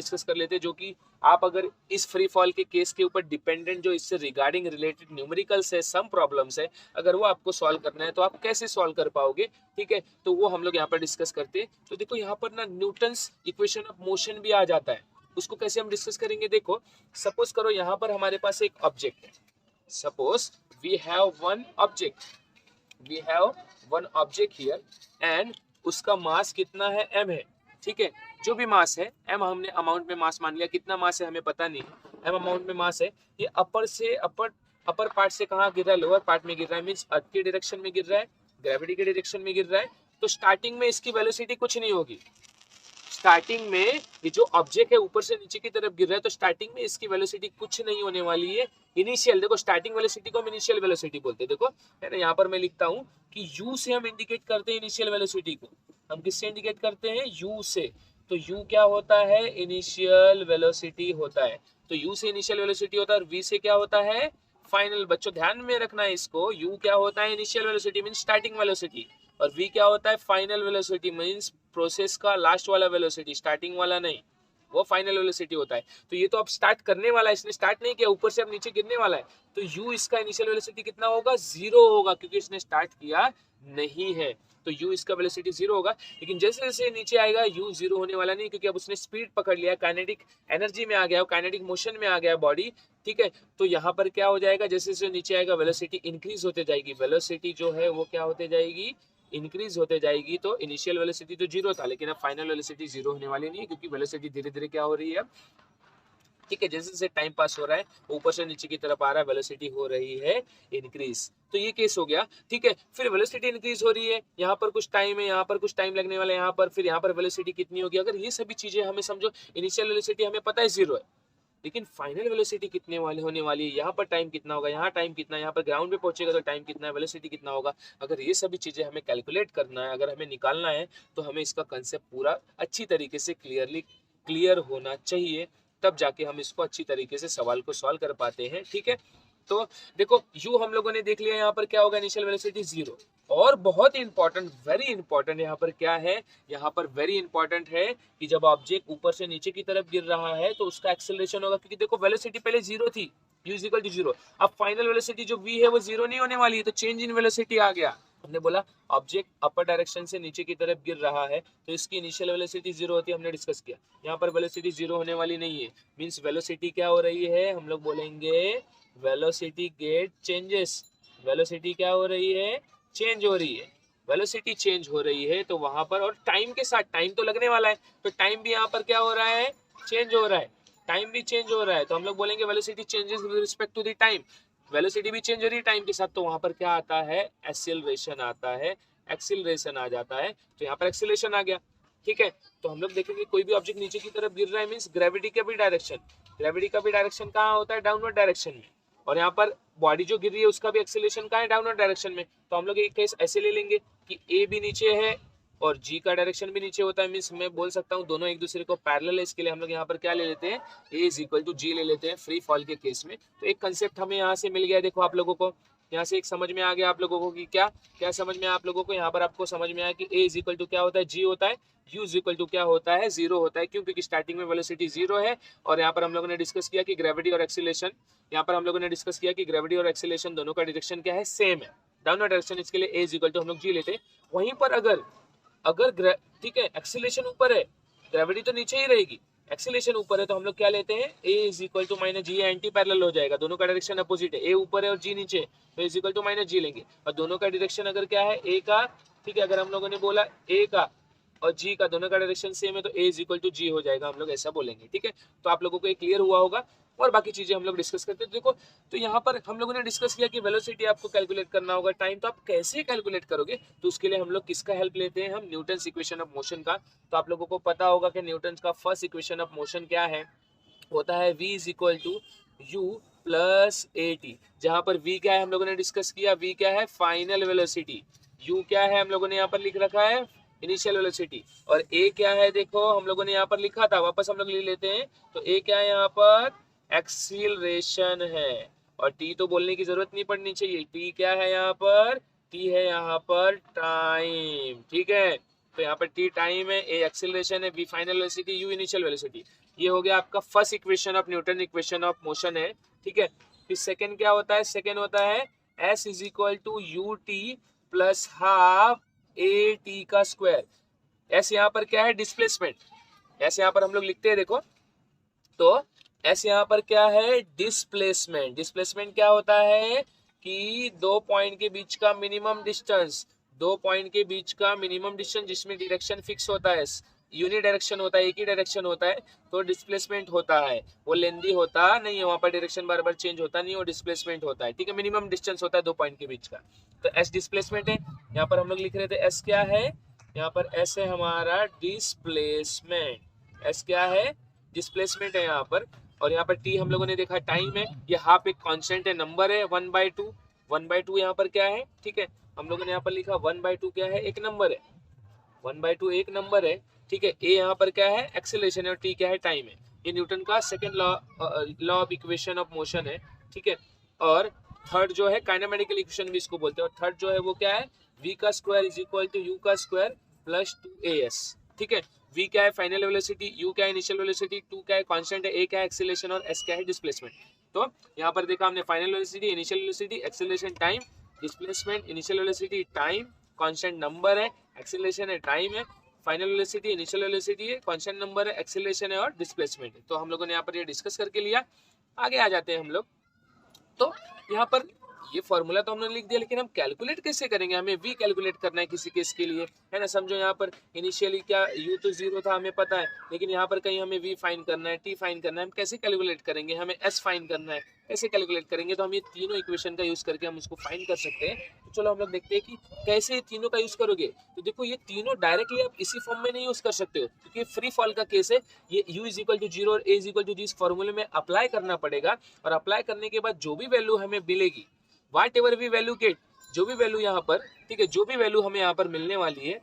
Discuss कर लेते हैं, जो कि आप अगर इस फ्री फॉल के केस के ऊपर डिपेंडेंट जो इससे रिगार्डिंग रिलेटेड न्यूमेरिकल्स है, सम प्रॉब्लम्स है, अगर वो आपको सॉल्व करना है तो आप कैसे सॉल्व कर पाओगे, ठीक है, तो वो हम लोग यहाँ पर डिस्कस करते हैं। तो देखो यहाँ पर ना न्यूटन्स इक्वेशन ऑफ मोशन भी आ जाता है, उसको कैसे हम डिस्कस करेंगे। देखो सपोज करो यहाँ पर हमारे पास एक ऑब्जेक्ट है, suppose we have one object, we have one object here and उसका मास कितना है, m है, ठीक है, जो भी मास है m, हमने अमाउंट में मास मान लिया, कितना मास है हमें पता नहीं है, m अमाउंट में मास है। ये अपर पार्ट से कहाँ गिर रहा है, लोअर पार्ट में गिर रहा है, मींस अर्थ के डायरेक्शन में गिर रहा है, ग्रेविटी के डायरेक्शन में गिर रहा है। तो स्टार्टिंग में इसकी वेलोसिटी कुछ नहीं होगी, स्टार्टिंग में ये जो ऑब्जेक्ट है ऊपर से नीचे की तरफ गिर रहा है, तो स्टार्टिंग में इसकी वेलोसिटी कुछ नहीं होने वाली है। इनिशियल, देखो स्टार्टिंग वेलोसिटी को हम इनिशियल वेलोसिटी बोलते हैं, देखो है ना, यहाँ पर मैं लिखता हूँ कि u से हम इंडिकेट करते हैं इनिशियल वेलोसिटी को, हम किससे इंडिकेट करते हैं, u से। तो u क्या होता है, इनिशियल वेलोसिटी होता है, तो u से इनिशियल वेलोसिटी होता है, और v से क्या होता है, फाइनल। बच्चों ध्यान में रखना है इसको, u क्या होता है, initial velocity means starting velocity, और v क्या होता है, फाइनल वेलोसिटी मींस प्रोसेस का लास्ट वाला वेलोसिटी, स्टार्टिंग वाला नहीं, वो फाइनल वेलोसिटी होता है। तो ये तो अब स्टार्ट करने वाला है, इसने स्टार्ट नहीं किया, ऊपर से अब नीचे गिरने वाला है, तो u इसका इनिशियल वेलोसिटी कितना होगा, 0 होगा, क्योंकि इसने स्टार्ट किया नहीं है, तो u इसका वेलोसिटी 0 होगा। लेकिन जैसे जैसे नीचे आएगा u 0 होने वाला नहीं, क्योंकि अब उसने स्पीड पकड़ लिया, काइनेटिक एनर्जी में आ गया, काइनेटिक मोशन में आ गया बॉडी, ठीक है। तो यहाँ पर क्या हो जाएगा, जैसे जैसे नीचे आएगा वेलोसिटी इंक्रीज होते जाएगी, वेलोसिटी जो है वो क्या होते जाएगी, इंक्रीज होते जाएगी। तो इनिशियल वेलोसिटी तो 0 था, लेकिन अब फाइनल वेलोसिटी 0 होने वाली नहीं है, क्योंकि वेलोसिटी धीरे धीरे क्या हो रही है, ठीक है, जैसे जैसे टाइम पास हो रहा है ऊपर से नीचे की तरफ आ रहा है, वेलोसिटी हो रही है इंक्रीज। तो ये केस हो गया, ठीक है। फिर वेलोसिटी इंक्रीज हो रही है, यहाँ पर कुछ टाइम है, यहाँ पर कुछ टाइम लगने वाला है, यहाँ पर फिर यहाँ पर वेलोसिटी कितनी होगी, अगर ये सभी चीजें हमें समझो, इनिशियल वेलोसिटी हमें पता है 0 है, लेकिन फाइनल वेलोसिटी कितने वाले होने वाली है, यहाँ पर टाइम कितना होगा, यहाँ टाइम कितना, यहाँ पर ग्राउंड पे पहुंचेगा तो टाइम कितना है, वेलोसिटी कितना होगा, अगर ये सभी चीजें हमें कैलकुलेट करना है, अगर हमें निकालना है, तो हमें इसका कंसेप्ट पूरा अच्छी तरीके से क्लियर होना चाहिए, तब जाके हम इसको अच्छी तरीके से सवाल को सॉल्व कर पाते हैं, ठीक है। तो देखो u हम लोगों ने देख लिया, यहाँ पर क्या होगा, इनिशियल वेलोसिटी 0। और बहुत इंपॉर्टेंट, वेरी इंपॉर्टेंट यहाँ पर क्या है, यहाँ पर वेरी इंपॉर्टेंट है कि जब ऑब्जेक्ट ऊपर से नीचे की तरफ गिर रहा है तो उसका एक्सेलरेशन होगा, क्योंकि देखो वेलोसिटी पहले 0 थी, u इज इक्वल टू 0, अब फाइनल वेलोसिटी जो v है वो 0 नहीं होने वाली है, तो चेंज इन वेलोसिटी आ गया। हमने बोला ऑब्जेक्ट अपर डायरेक्शन से नीचे की तरफ गिर रहा है, तो इसकी इनिशियल वेलोसिटी 0 होती है, हमने डिस्कस किया। यहाँ पर वेलोसिटी 0 होने वाली नहीं है, मींस वेलोसिटी क्या हो रही है, हम लोग बोलेंगे वेलोसिटी गेट चेंजेस, वेलोसिटी क्या हो रही है, चेंज हो रही है, वेलोसिटी चेंज हो रही है। तो वहां पर और टाइम के साथ, टाइम तो लगने वाला है, तो टाइम भी यहाँ पर क्या हो रहा है, चेंज हो रहा है, टाइम भी चेंज हो रहा है, तो हम लोग बोलेंगे velocity changes with respect to the time, velocity भी चेंज हो रही है टाइम के साथ, तो वहां पर क्या आता है, एक्सीलरेशन आता है, एक्सीलरेशन आ जाता है, तो यहाँ पर एक्सीलरेशन आ गया, ठीक है। तो हम लोग देखेंगे कोई भी ऑब्जेक्ट नीचे की तरफ गिर रहा है, मींस ग्रेविटी का भी डायरेक्शन, ग्रेविटी का भी डायरेक्शन कहाँ होता है, डाउनवर्ड डायरेक्शन में, और यहाँ पर बॉडी जो गिर रही है उसका भी एक्सेलरेशन कहाँ है, डाउनवर्ड डायरेक्शन में। तो हम लोग एक केस ऐसे ले लेंगे कि ए भी नीचे है और जी का डायरेक्शन भी नीचे होता है, मींस मैं बोल सकता हूँ दोनों एक दूसरे को पैरेलल है, इसके लिए हम लोग यहाँ पर क्या ले लेते हैं, ए इज इक्वल टू जी ले लेते हैं फ्री फॉल के केस में। तो एक कंसेप्ट हमें यहाँ से मिल गया, देखो आप लोगों को यहाँ से एक समझ में आ गया आप लोगों को कि क्या क्या समझ में आप लोगों को, यहाँ पर आपको समझ में आया कि ए इज इक्वल टू क्या होता है, जी होता है, u इज इक्वल टू क्या होता है, 0 होता है, क्यों, क्योंकि स्टार्टिंग में वेलोसिटी 0 है। और यहाँ पर हम लोगों ने डिस्कस किया कि ग्रेविटी और एक्सीलरेशन, यहाँ पर हम लोगों ने डिस्कस किया कि ग्रेविटी और एक्सीलरेशन दोनों का डायरेक्शन क्या है, सेम है, डाउनवर्ड डायरेक्शन, इसके लिए a इज इक्वल टू हम लोग g लेते हैं। वहीं पर अगर अगर ठीक है एक्सीलरेशन ऊपर है, ग्रेविटी तो नीचे ही रहेगी, एक्सीलरेशन ऊपर है, तो हम लोग क्या लेते हैं, a is equal to minus g, anti parallel हो जाएगा, दोनों का डायरेक्शन अपोजिट है, a ऊपर है और g नीचे, तो इज इक्वल टू माइनस जी लेंगे, और दोनों का डायरेक्शन अगर क्या है a का, ठीक है, अगर हम लोगों ने बोला a का और g का दोनों का डायरेक्शन सेम है, तो a is equal to g हो जाएगा, हम लोग ऐसा बोलेंगे, ठीक है। तो आप लोगों को ये क्लियर हुआ होगा, और बाकी चीजें हम लोग डिस्कस करते हैं। देखो तो यहाँ पर हम लोगों ने डिस्कस किया कि वेलोसिटी आपको कैलकुलेट करना होगा, टाइम तो आप कैसे कैलकुलेट करोगे, तो उसके लिए हम लोग किसका हेल्प लेते हैं, हम न्यूटन्स इक्वेशन ऑफ मोशन का। तो आप लोगों को पता होगा कि न्यूटन्स का फर्स्ट इक्वेशन ऑफ मोशन क्या है, होता है v is equal to u plus a t, जहां पर v क्या है हम लोगों ने डिस्कस किया, v क्या है फाइनल वेलोसिटी, u क्या है हम लोगों ने यहाँ पर लिख रखा है इनिशियल वेलोसिटी, और a क्या है देखो हम लोगों ने यहाँ पर लिखा था, वापस हम लोग ले लेते हैं, तो a क्या है यहाँ पर एक्सीलरेशन है, और t तो बोलने की जरूरत नहीं पड़नी चाहिए, t क्या है यहाँ पर, t है यहाँ पर टाइम, ठीक है। तो यहाँ पर t टाइम है, a एक्सीलरेशन है, v final velocity, u initial velocity. ये हो गया आपका first equation of Newton equation of motion है, ठीक है। फिर सेकंड क्या होता है, सेकंड होता है s is equal to u t plus half a t का स्क्वायर। एस यहाँ पर क्या है, डिस्प्लेसमेंट। एस यहाँ पर हम लोग लिखते हैं देखो, तो एस यहाँ पर क्या है, डिस्प्लेसमेंट। डिस्प्लेसमेंट क्या होता है कि दो पॉइंट के बीच का मिनिमम डिस्टेंस, दो पॉइंट के बीच का मिनिमम डिस्टेंस जिसमें डायरेक्शन फिक्स होता है, यूनि डायरेक्शन होता है, एक ही डायरेक्शन होता है, तो डिस्प्लेसमेंट होता है। वो लेंदी होता नहीं है, वहां पर डायरेक्शन बार बार चेंज होता नहीं, वो डिस्प्लेसमेंट होता है, ठीक है। मिनिमम डिस्टेंस होता है दो पॉइंट के बीच का, तो एस डिस्प्लेसमेंट है। यहाँ पर हम लोग लिख रहे थे एस क्या है, यहाँ पर एस है हमारा डिस्प्लेसमेंट। एस क्या है, डिस्प्लेसमेंट है यहाँ पर। और यहाँ पर टी हम लोगों ने देखा टाइम है, ये हाफ एक कांस्टेंट है, नंबर है 1/2। 1/2 यहाँ पर क्या है, ठीक है, हम लोगों ने यहाँ पर लिखा 1/2 क्या है, एक नंबर है। 1/2 एक नंबर है, ठीक है। ए यहाँ पर क्या है, एक्सेलरेशन है, और टी क्या है, टाइम है। ये न्यूटन का second law of equation of motion है, ठीक है। और थर्ड जो है काइनेमेटिकल इक्वेशन भी इसको बोलते हैं। और थर्ड जो है वो क्या है, v का square is equal to u का स्क्वायर प्लस 2as, ठीक है। v क्या है फाइनल वेलोसिटी, u क्या है इनिशियल वेलोसिटी, 2 क्या है कांस्टेंट है, a क्या है एक्सेलरेशन, और s क्या है डिस्प्लेसमेंट। तो यहाँ पर देखा हमने final velocity, initial velocity, acceleration, time, displacement, initial velocity, time, constant number है, एक्सेलरेशन है, टाइम है, फाइनल वेलोसिटी, इनिशियल वेलोसिटी है, कांस्टेंट नंबर है, एक्सेलरेशन है, और डिस्प्लेसमेंट है। तो हम लोगों ने यहाँ पर ये डिस्कस करके लिया। आगे आ जाते हैं हम लोग। तो यहाँ पर ये फॉर्मूला तो हमने लिख दिया, लेकिन हम कैलकुलेट कैसे करेंगे, हमें v कैलकुलेट करना है किसी केस के लिए, है ना। समझो यहाँ पर इनिशियली क्या u तो 0 था हमें पता है, लेकिन यहाँ पर कहीं हमें v फाइंड करना है, t फाइंड करना है, हम कैसे कैलकुलेट करेंगे, हमें s फाइंड करना है, कैसे कैलकुलेट करेंगे। तो हम ये तीनों इक्वेशन का यूज करके हम उसको फाइंड कर सकते हैं। तो चलो हम लोग देखते हैं कि कैसे ये तीनों का यूज करोगे। तो देखो ये तीनों डायरेक्टली आप इसी फॉर्म में नहीं यूज कर सकते हो, क्योंकि फ्री फॉल का केस है। ये u इज इक्वल टू 0 और a इज इक्वल टू इस फॉर्मूले में अप्लाई करना पड़ेगा, और अप्लाई करने के बाद जो भी वैल्यू हमें मिलेगी, वाट एवर वी वैल्यू गेट, जो भी वैल्यू यहाँ पर, ठीक है, जो भी वैल्यू हमें यहाँ पर मिलने वाली है,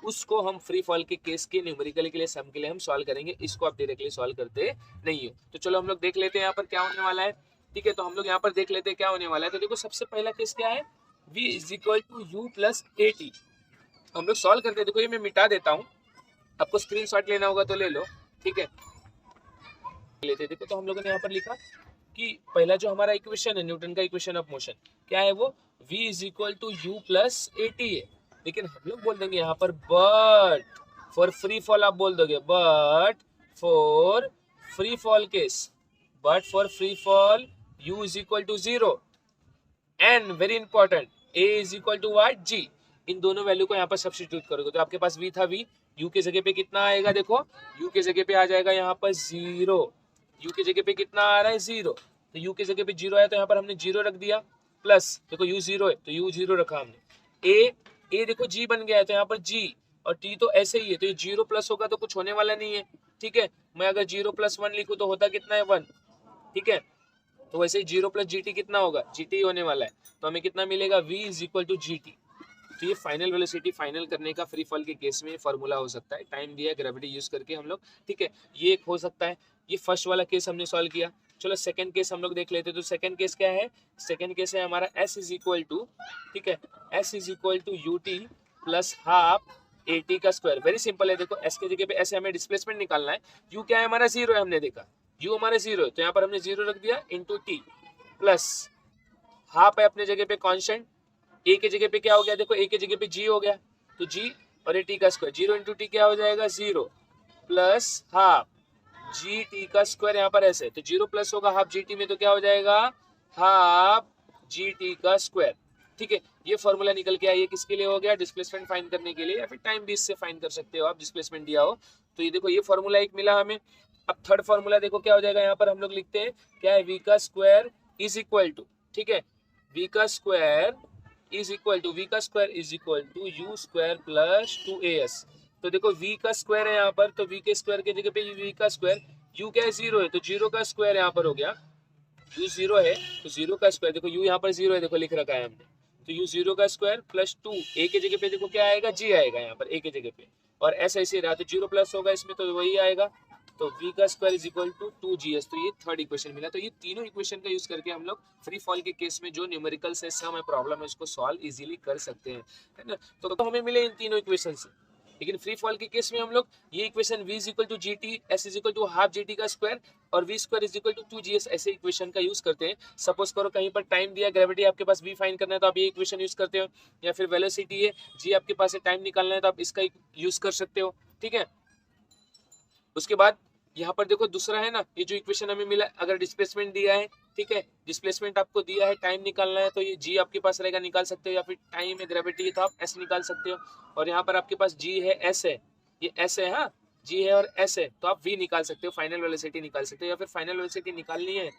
उसको हम फ्री फॉल के केस के न्यूमेरिकल के लिए, सम के लिए हम सॉल्व करेंगे। इसको आप डायरेक्टली सॉल्व करते नहीं हो। तो चलो हम लोग देख लेते हैं यहाँ पर क्या होने वाला है, ठीक है। तो हम लोग यहाँ पर देख लेते हैं क्या होने वाला है। तो देखो सबसे पहला केस क्या है, v is equal to u plus a t. हम लोग सॉल्व करते हैं। देखो ये मैं मिटा देता हूँ, आपको स्क्रीनशॉट लेना होगा तो ले लो, ठीक है। लेते देखो, तो हम लोगों ने यहाँ पर लिखा कि पहला जो हमारा इक्वेशन है न्यूटन का इक्वेशन ऑफ मोशन क्या है, वो v is equal to u plus a t है। लेकिन हम लोग बोल देंगे यहाँ पर बट फॉर फ्री फॉल, आप बोल दोगे but for free fall case, but for free fall u is equal to 0 and very important a is equal to what, g। इन दोनों वैल्यू को यहाँ पर सब्स्टिट्यूट करोगे तो आपके पास v था, v u के जगह पे कितना आएगा, देखो u के जगह पे आ जाएगा यहाँ पर 0। u के जगह पे कितना आ रहा है, 0। तो u के जगह पे 0 आया तो यहाँ पर हमने 0 रख दिया, प्लस देखो u 0 है तो u 0 रखा हमने। a देखो g बन गया है तो यहाँ पर g, और t तो ऐसे ही है, तो ये 0 प्लस होगा तो कुछ होने वाला नहीं है, ठीक है। मैं अगर 0 + 1 लिखूँ तो होता कितना है, 1, ठीक है। तो वैसे ही 0 + gt कितना होगा, gt होने वाला है। तो हमें कितना मिलेगा, v is equal to gt। तो ये फाइनल वेलोसिटी फाइनल करने का फ्री फॉल के केस में फॉर्मूला हो सकता है। टाइम दिया है, ग्रेविटी यूज करके हम लोग, ठीक है, ये एक हो सकता है। ये फर्स्ट वाला केस हमने सॉल्व किया। चलो सेकंड केस हम लोग देख लेते हैं। तो सेकंड केस क्या है, सेकंड केस है हमारा s इज इक्वल टू, ठीक है, s is equal to u t plus half a t का स्क्वायर। वेरी सिंपल है, देखो s के जगह पे ऐसे हमें डिस्प्लेसमेंट निकालना है। u क्या है हमारा, 0 है, हमने देखा u हमारा 0 है, तो यहाँ पर हमने 0 रख दिया इंटू टी, प्लस हाफ है अपने जगह पे कांस्टेंट, a के जगह पे क्या हो गया, देखो a के जगह पे g हो गया, तो g और ये t का स्क्वायर, 0 इंटू टी क्या हो जाएगा, 0 प्लस हाफ जी टी का स्क्वायर। यहाँ पर ऐसे तो 0 प्लस होगा हाफ जी टी में, तो क्या हो जाएगा, हाफ जी टी का स्क्वायर, ठीक है। ये फॉर्मूला निकल के आया। ये किसके लिए हो गया, डिस्प्लेसमेंट फाइंड करने के लिए, या फिर टाइम बेस से फाइंड कर सकते हो आप, डिस्प्लेसमेंट दिया हो तो। ये देखो ये फॉर्मूला एक मिला हमें। अब थर्ड फॉर्मूला देखो क्या हो जाएगा, यहाँ पर हम लोग लिखते हैं क्या है, v का स्क्वायर इज इक्वल टू, ठीक है, v का square is equal to, v का square is equal to u square plus 2as। तो देखो v का स्क्वायर है यहाँ पर, तो v के स्क्वायर के जगह पे v का स्क्वायर, u क्या है, 0 है, तो 0 का स्क्वायर यहाँ पर हो गया, u 0 है तो 0 का स्क्वायर, देखो u यहाँ पर 0 है, देखो लिख रखा है हमने, तो u 0 का स्क्वायर प्लस 2, a के जगह पे देखो क्या आएगा, g आएगा यहाँ पर a के जगह पे, और s ऐसे रहा तो 0 प्लस होगा इसमें तो वही आएगा, तो v का square is equal to 2gs। तो ये थर्ड इक्वेशन मिला। तो ये तीनों इक्वेशन का यूज करके हम लोग फ्री फॉल के केस में जो न्यूमेरिकल से सम है, प्रॉब्लम है, उसको सॉल्व इजीली कर सकते हैं, है ना। तो हमें मिले इन तीनों इक्वेशन से, लेकिन फ्री फॉल के केस में हम लोग ये equation v is equal to g t, s is equal to half g t का स्क्वायर और v square is equal to 2gs ऐसे इक्वेशन का यूज करते हैं। सपोज करो कहीं पर टाइम दिया, ग्रेविटी आपके पास v फाइंड करना है तो आप ये इक्वेशन यूज करते हो, या फिर वेलोसिटी है, g आपके पास है, टाइम निकालना है तो आप इसका यूज कर सकते हो। ठीक है, उसके बाद यहाँ पर देखो दूसरा है ना, ये जो इक्वेशन हमें मिला, अगर डिस्प्लेसमेंट दिया है, ठीक है, डिस्प्लेसमेंट आपको दिया है, टाइम निकालना है तो ये g आपके पास रहेगा, निकाल सकते हो, या फिर टाइम है, ग्रेविटी है तो आप s निकाल सकते हो। और यहाँ पर आपके पास g है, s है, ये s है, हाँ g है और s है, तो आप v निकाल सकते हो, फाइनल वेलोसिटी निकाल सकते हो, या फिर फाइनल वेलोसिटी निकालनी है,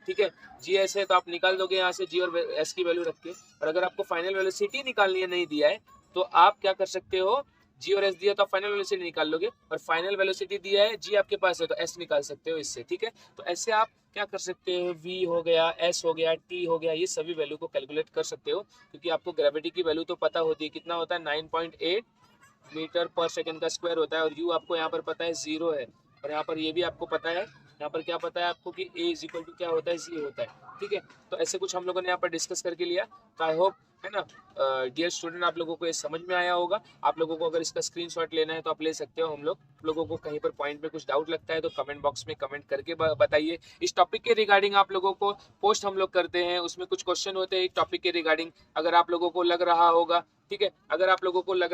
ठीक है, जी एस है तो आप निकाल दोगे यहाँ से जी और एस की वैल्यू रख के। और अगर आपको फाइनल वेलोसिटी निकालनी है, नहीं दिया है, तो आप क्या कर सकते हो, जी और एस दिया तो आप फाइनल वेलोसिटी निकाल लोगे, और फाइनल वेलोसिटी दिया है, जी आपके पास है तो एस निकाल सकते हो इससे। ठीक है, तो ऐसे आप क्या कर सकते हो, वी हो गया, एस हो गया, टी हो गया, ये सभी वैल्यू को कैलकुलेट कर सकते हो, क्योंकि आपको ग्रेविटी की वैल्यू तो पता होती है, कितना होता है 9.8 मीटर पर सेकंड का स्क्वायर होता है, और यू आपको यहाँ पर पता है 0 है, और यहाँ पर ये भी आपको पता है, यहाँ पर क्या पता है आपको कि a इज इक्वल टू क्या होता है, c होता है। ठीक है, तो ऐसे कुछ हम लोगों ने यहाँ पर डिस्कस करके लिया, तो आई होप है ना डियर स्टूडेंट आप लोगों को ये समझ में आया होगा। आप लोगों को अगर इसका स्क्रीनशॉट लेना है तो आप ले सकते हो। हम लोगों को कहीं पर पॉइंट में कुछ डाउट लगता है तो कमेंट बॉक्स में कमेंट करके बताइए। इस टॉपिक के रिगार्डिंग आप लोगों को पोस्ट हम लोग करते हैं, उसमें कुछ क्वेश्चन होते हैं एक टॉपिक के रिगार्डिंग, अगर आप लोगों को लग रहा होगा, ठीक है, अगर आप लोगों को लग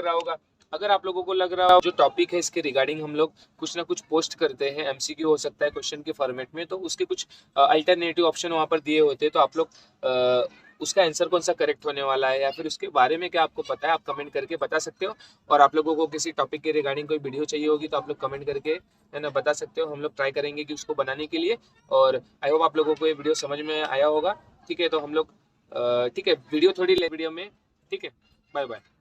रहा हो जो टॉपिक है इसके रिगार्डिंग हम लोग कुछ ना कुछ पोस्ट करते हैं, एमसीक्यू हो सकता है क्वेश्चन के फॉर्मेट में, तो उसके कुछ अल्टरनेटिव ऑप्शन वहाँ पर दिए होते हैं, तो आप लोग उसका आंसर कौन सा करेक्ट होने वाला है या फिर उसके बारे में क्या आपको पता है, आप कमेंट करके बता सकते हो। और आप लोगों को किसी टॉपिक के रिगार्डिंग कोई वीडियो चाहिए होगी तो आप लोग कमेंट करके है ना बता सकते हो, हम लोग ट्राई करेंगे कि उसको बनाने के लिए। और आई होप आप लोगों को ये वीडियो समझ में आया होगा। ठीक है, तो हम लोग ठीक है, वीडियो थोड़ी ले वीडियो में, ठीक है, बाय बाय।